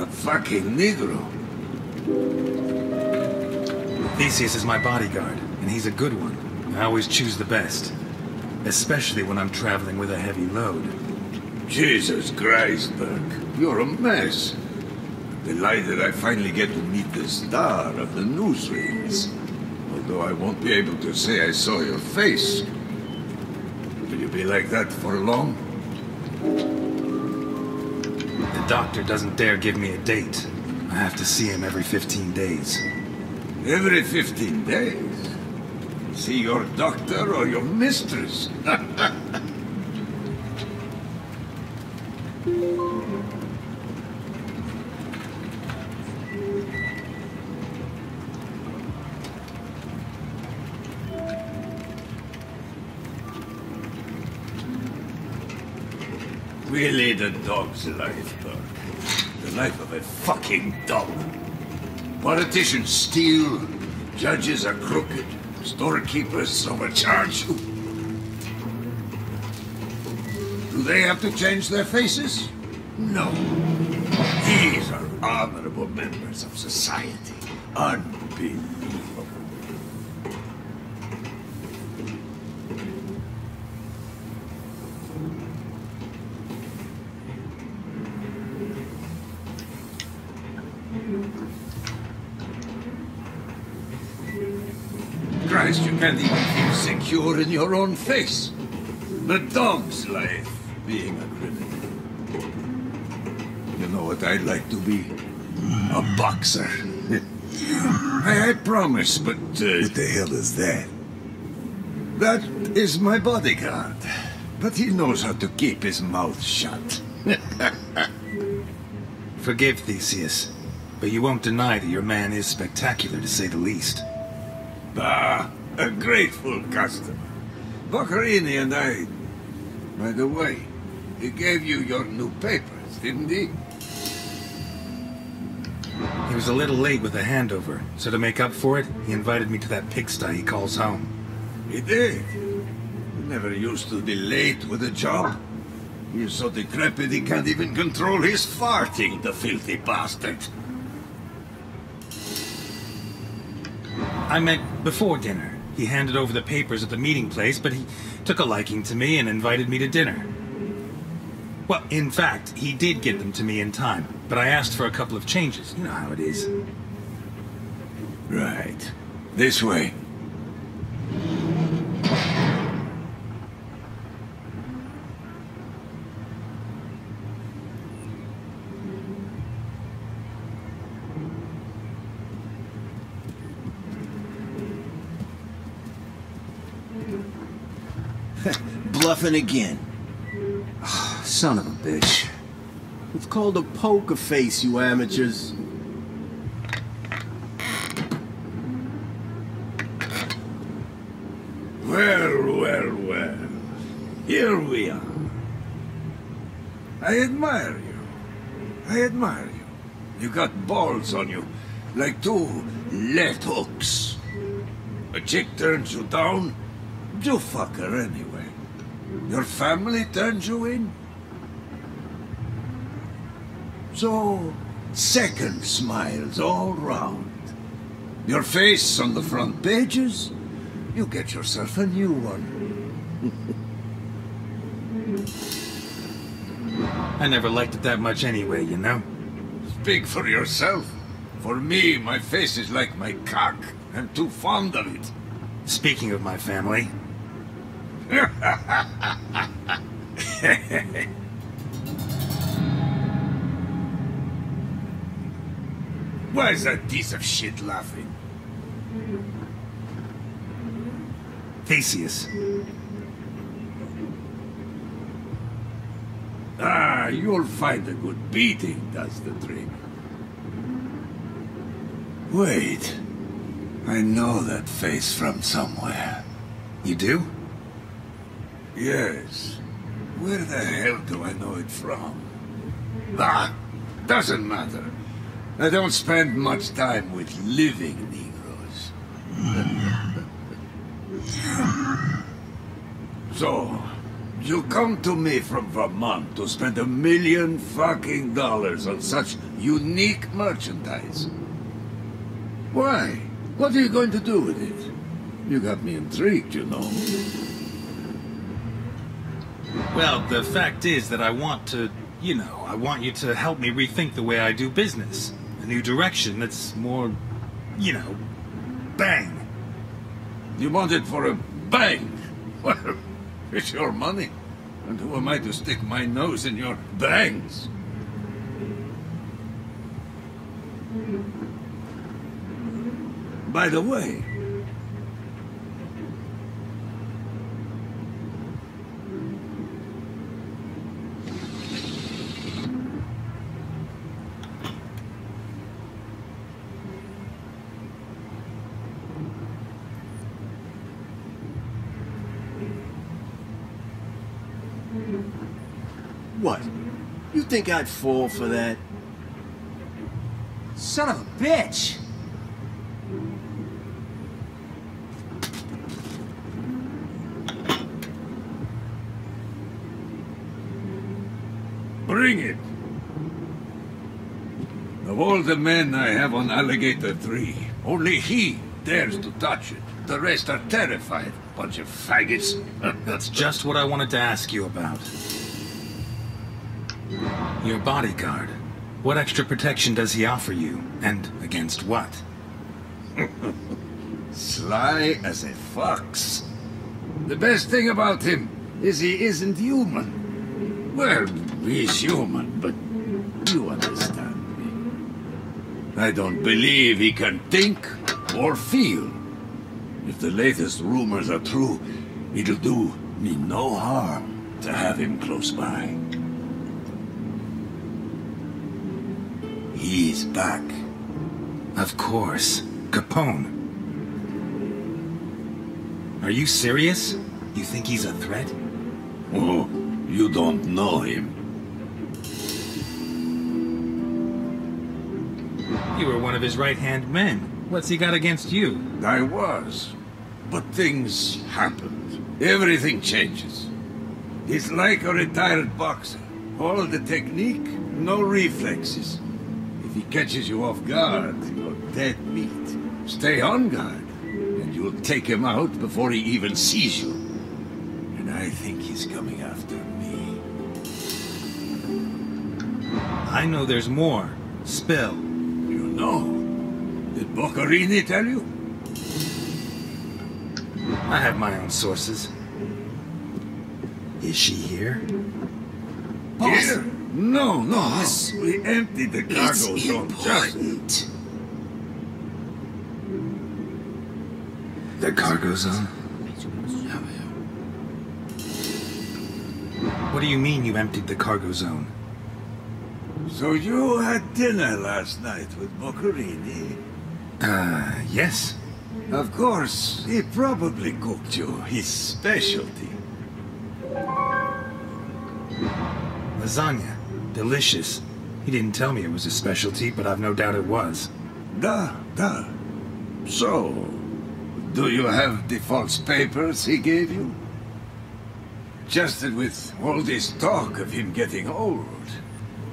A fucking Negro. Theseus is my bodyguard, and he's a good one. I always choose the best. Especially when I'm traveling with a heavy load. Jesus Christ, Burke. You're a mess. Delighted I finally get to meet the star of the newsreels. Although I won't be able to say I saw your face. Will you be like that for long? The doctor doesn't dare give me a date. I have to see him every 15 days. Every 15 days? See your doctor or your mistress? We lead a dog's life, Burke. The life of a fucking dog. Politicians steal, judges are crooked, storekeepers overcharge. Do they have to change their faces? No. These are honorable members of society. Unbelievable. Christ, you can't even feel secure in your own face. The dog's life, being a criminal. You know what I'd like to be? A boxer. I promise, but... what the hell is that? That is my bodyguard. But he knows how to keep his mouth shut. Forgive Theseus, but you won't deny that your man is spectacular, to say the least. Ah, a grateful customer. Boccherini and I... By the way, he gave you your new papers, didn't he? He was a little late with the handover, so to make up for it, he invited me to that pigsty he calls home. He did. He never used to be late with a job. He's so decrepit he can't even control his farting, the filthy bastard. I meant before dinner. He handed over the papers at the meeting place, but he took a liking to me and invited me to dinner. Well, in fact, he did get them to me in time, but I asked for a couple of changes. You know how it is. Right. This way. Bluffing again. Oh, son of a bitch. It's called a poker face, you amateurs. Well. Here we are. I admire you. You got balls on you, like two left hooks. A chick turns you down, you fuck her anyway. Your family turns you in. So, second smiles all round. Your face on the front pages, you get yourself a new one. I never liked it that much anyway, you know? Speak for yourself. For me, my face is like my cock. I'm too fond of it. Speaking of my family... Why is that piece of shit laughing? Theseus. Ah, you'll find a good beating, does the trick. Wait. I know that face from somewhere. You do? Yes. Where the hell do I know it from? Ah, doesn't matter. I don't spend much time with living Negroes. So, You come to me from Vermont to spend $1 million fucking dollars on such unique merchandise. Why? What are you going to do with it? You got me intrigued, you know. Well, the fact is that I want to, I want you to help me rethink the way I do business. A new direction that's more, bang. You want it for a bang? Well, it's your money. And who am I to stick my nose in your bangs? By the way, What? You think I'd fall for that? Son of a bitch! bring it. Of all the men I have on Alligator 3, only he dares to touch it. The rest are terrified. Bunch of faggots. That's just what I wanted to ask you about. Your bodyguard. What extra protection does he offer you? And against what? Sly as a fox. The best thing about him is he isn't human. Well, he's human, but you understand me. I don't believe he can think or feel. If the latest rumors are true, it'll do me no harm to have him close by. He's back. Of course. Capone. Are you serious? You think he's a threat? Oh, you don't know him. You were one of his right-hand men. What's he got against you? I was. But things happened. Everything changes. He's like a retired boxer. All the technique, no reflexes. If he catches you off guard, you're dead meat. Stay on guard, and you'll take him out before he even sees you. And I think he's coming after me. I know there's more. Spill. You know? Did Boccarini tell you? I have my own sources. Is she here? Here? No. We emptied the cargo zone just... The cargo zone? What do you mean you emptied the cargo zone? So you had dinner last night with Boccarini? Yes. Of course, he probably cooked you his specialty. Lasagna. Delicious. He didn't tell me it was a specialty, but I've no doubt it was. Da. So, do you have the false papers he gave you? Just that with all this talk of him getting old,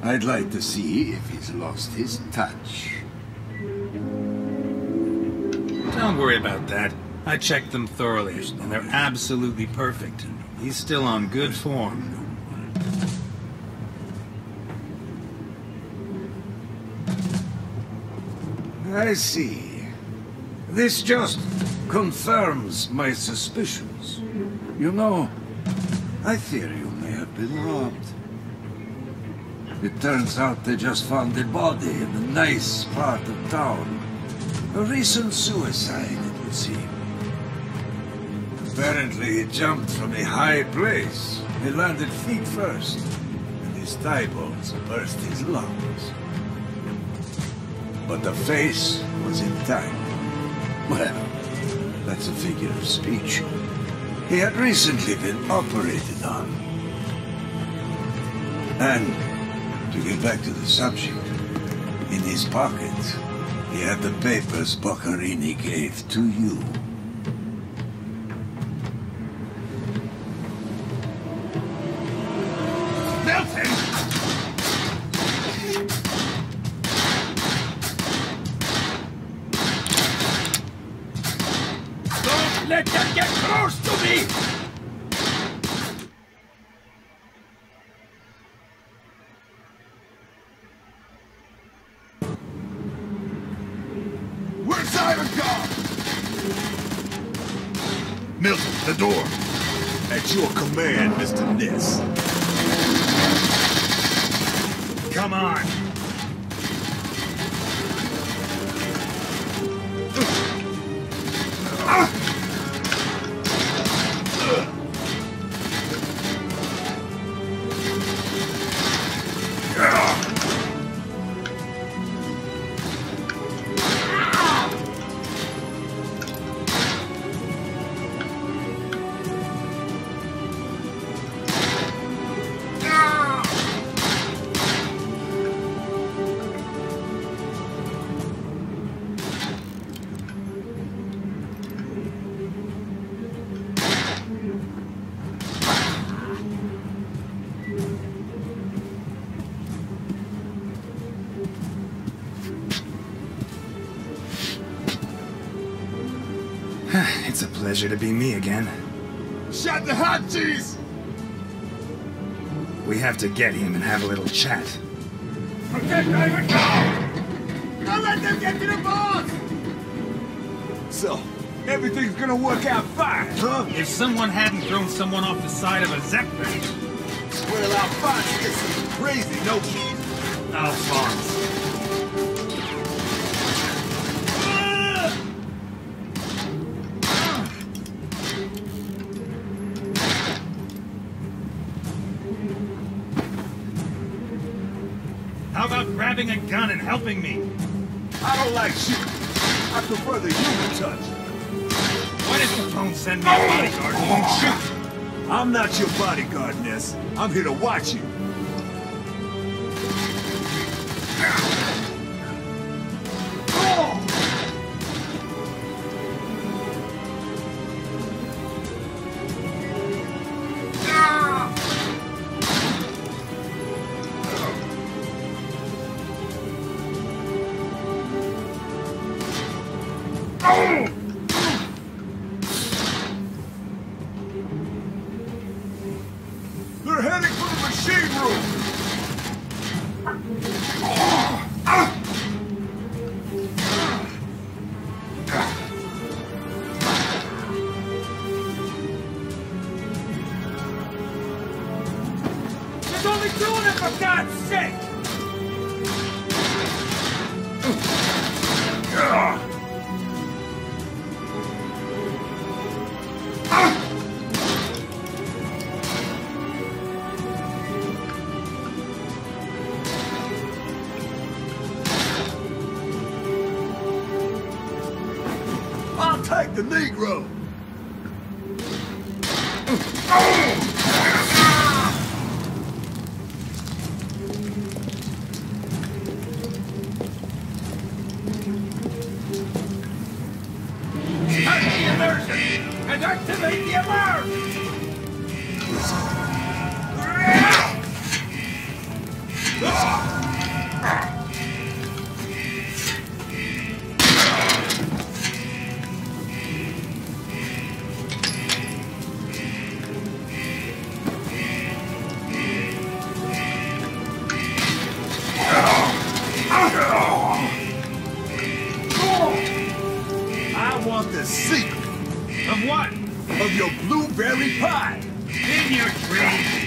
I'd like to see if he's lost his touch. Don't worry about that. I checked them thoroughly, and they're absolutely perfect. He's still on good form. I see. This just confirms my suspicions. You know, I fear you may have been robbed. It turns out they just found a body in a nice part of town. A recent suicide, it would seem. Apparently he jumped from a high place. He landed feet first, and his thigh bones burst his lungs. But the face was intact. Well, that's a figure of speech. He had recently been operated on. And, to get back to the subject, in his pocket, he had the papers Boccarini gave to you. close to me! Where's Simon gone? Milton, the door. At your command, Mr. Ness. Come on. It's a pleasure to be me again. Shut the hot cheese! We have to get him and have a little chat. Okay, driver, go! Don't let them get to the boss! So, everything's gonna work out fine, huh? If someone hadn't thrown someone off the side of a Zeppelin... Well, Alphonse gets some crazy notions. Alphonse. How about grabbing a gun and helping me? I don't like shooting. I prefer the human touch. Why did Capone send me a bodyguard who won't shoot? I'm not your bodyguard, Ness. I'm here to watch you. They're heading for the machine room! There's only two of them, for God's sake! I'll take the Negro! Touch the immersion! And activate the alert! I want the secret Of what? of your blueberry pie! In your dreams.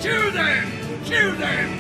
Kill them! Kill them!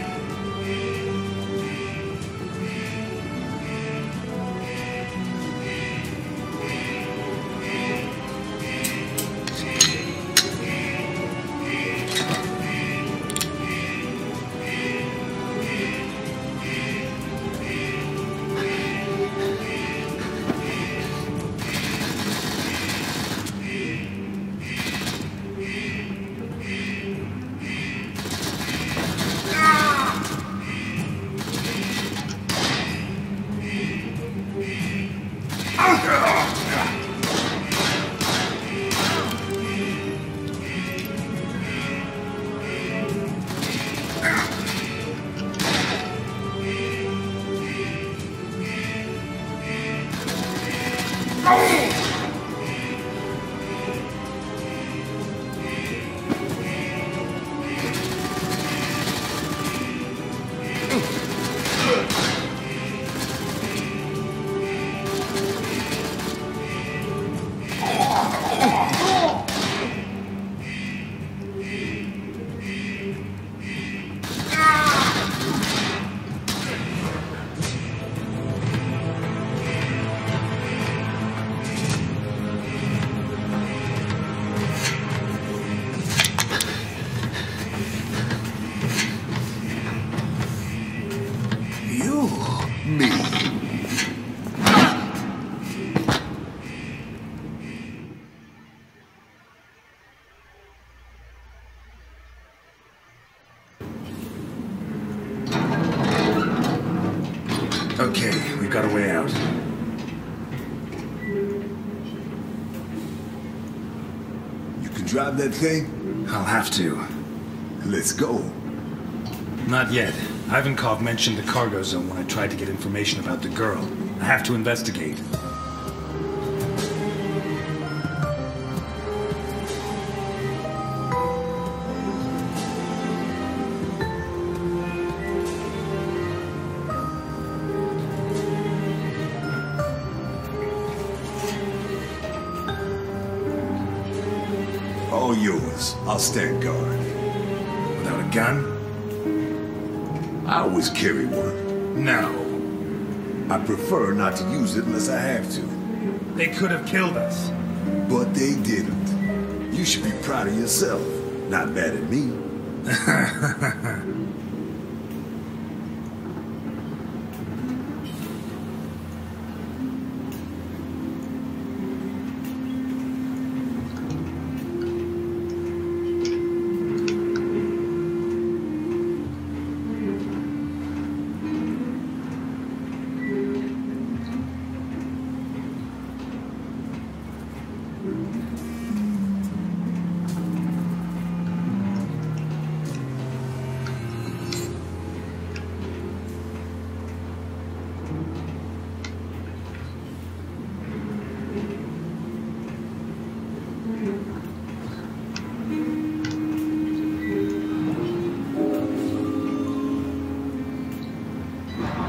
Okay, we've got a way out. You can drive that thing? I'll have to. Let's go. Not yet. Ivankov mentioned the cargo zone when I tried to get information about the girl. I have to investigate. All yours. I'll stand guard. Without a gun? I always carry one. No. I prefer not to use it unless I have to. They could have killed us. But they didn't. You should be proud of yourself. Not mad at me.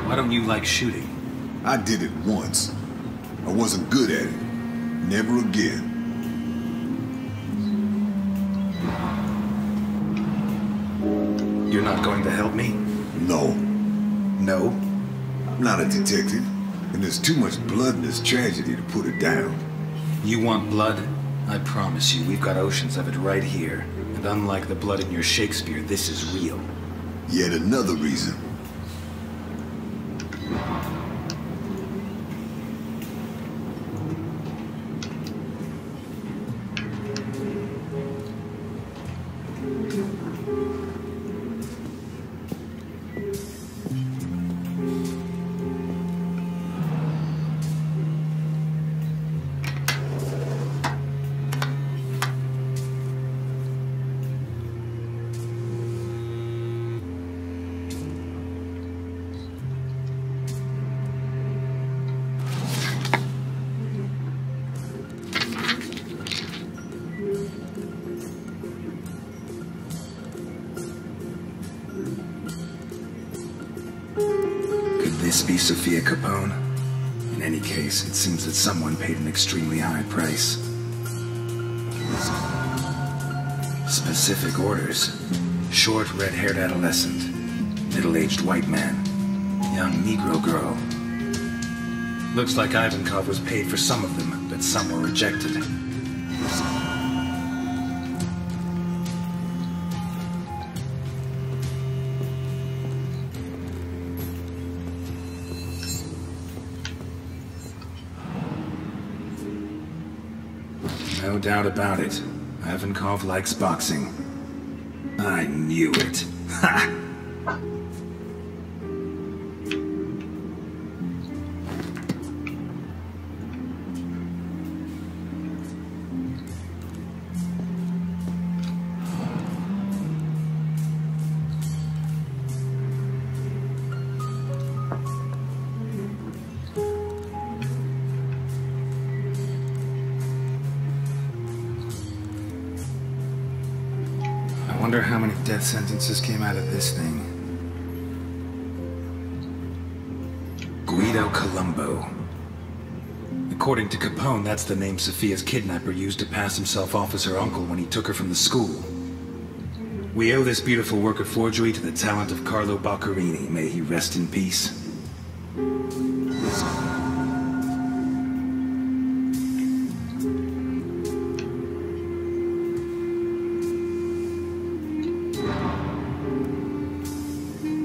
Why don't you like shooting? I did it once. I wasn't good at it. Never again. You're not going to help me? No. No? I'm not a detective. And there's too much blood in this tragedy to put it down. You want blood? I promise you, we've got oceans of it right here. And unlike the blood in your Shakespeare, this is real. Yet another reason. This be Sophia Capone? In any case, it seems that someone paid an extremely high price. Specific orders. short, red-haired adolescent. Middle-aged white man. Young Negro girl. Looks like Ivankov was paid for some of them, but some were rejected. No doubt about it. Ivankov likes boxing. I knew it. Ha! I wonder how many death sentences came out of this thing. Guido Colombo. According to Capone, that's the name Sophia's kidnapper used to pass himself off as her uncle when he took her from the school. We owe this beautiful work of forgery to the talent of Carlo Boccherini. May he rest in peace.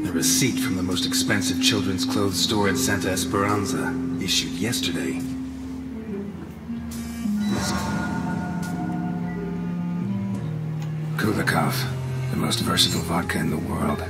A receipt from the most expensive children's clothes store in Santa Esperanza, issued yesterday. Kulikov, the most versatile vodka in the world.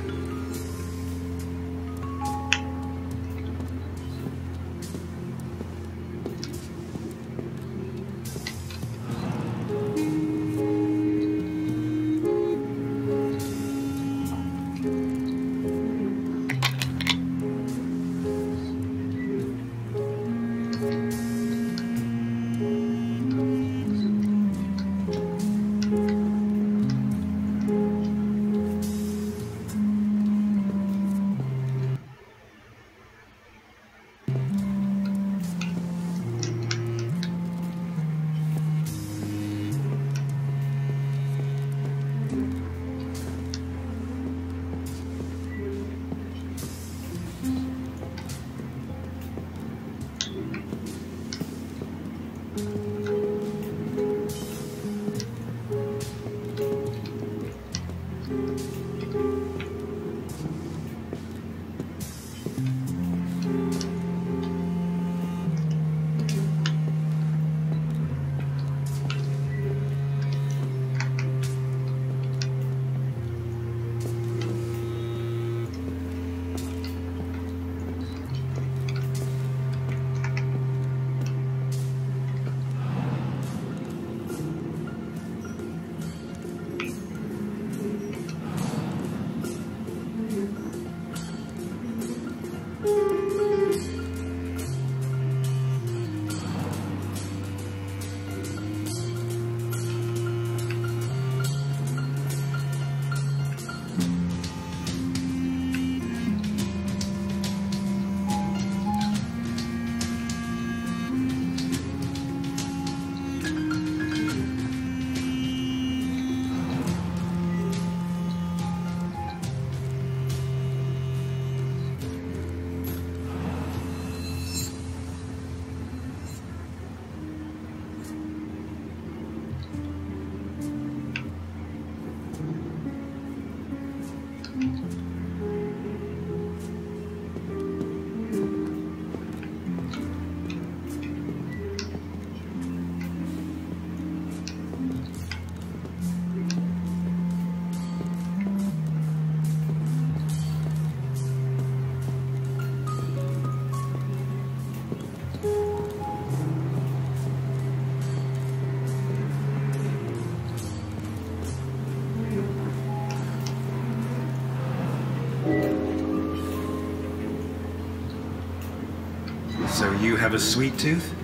So you have a sweet tooth?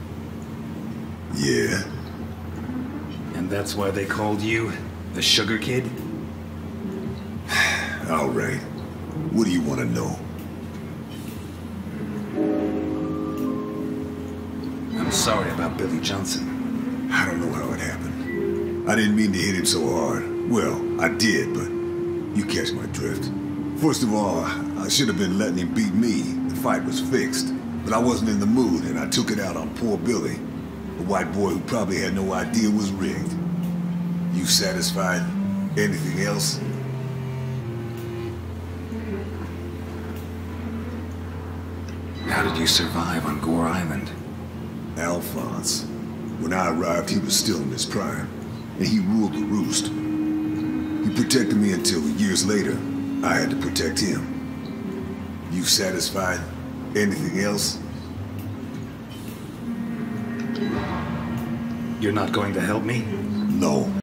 Yeah. And that's why they called you the Sugar Kid? All right. What do you want to know? I'm sorry about Billy Johnson. I don't know how it happened. I didn't mean to hit him so hard. Well, I did, but You catch my drift. First of all, I should have been letting him beat me. The fight was fixed. But I wasn't in the mood, and I took it out on poor Billy, a white boy who probably had no idea was rigged. You satisfied? Anything else? How did you survive on Gore Island? Alphonse. When I arrived, he was still in his prime, and he ruled the roost. He protected me until years later, I had to protect him. You satisfied? Anything else? You're not going to help me? No.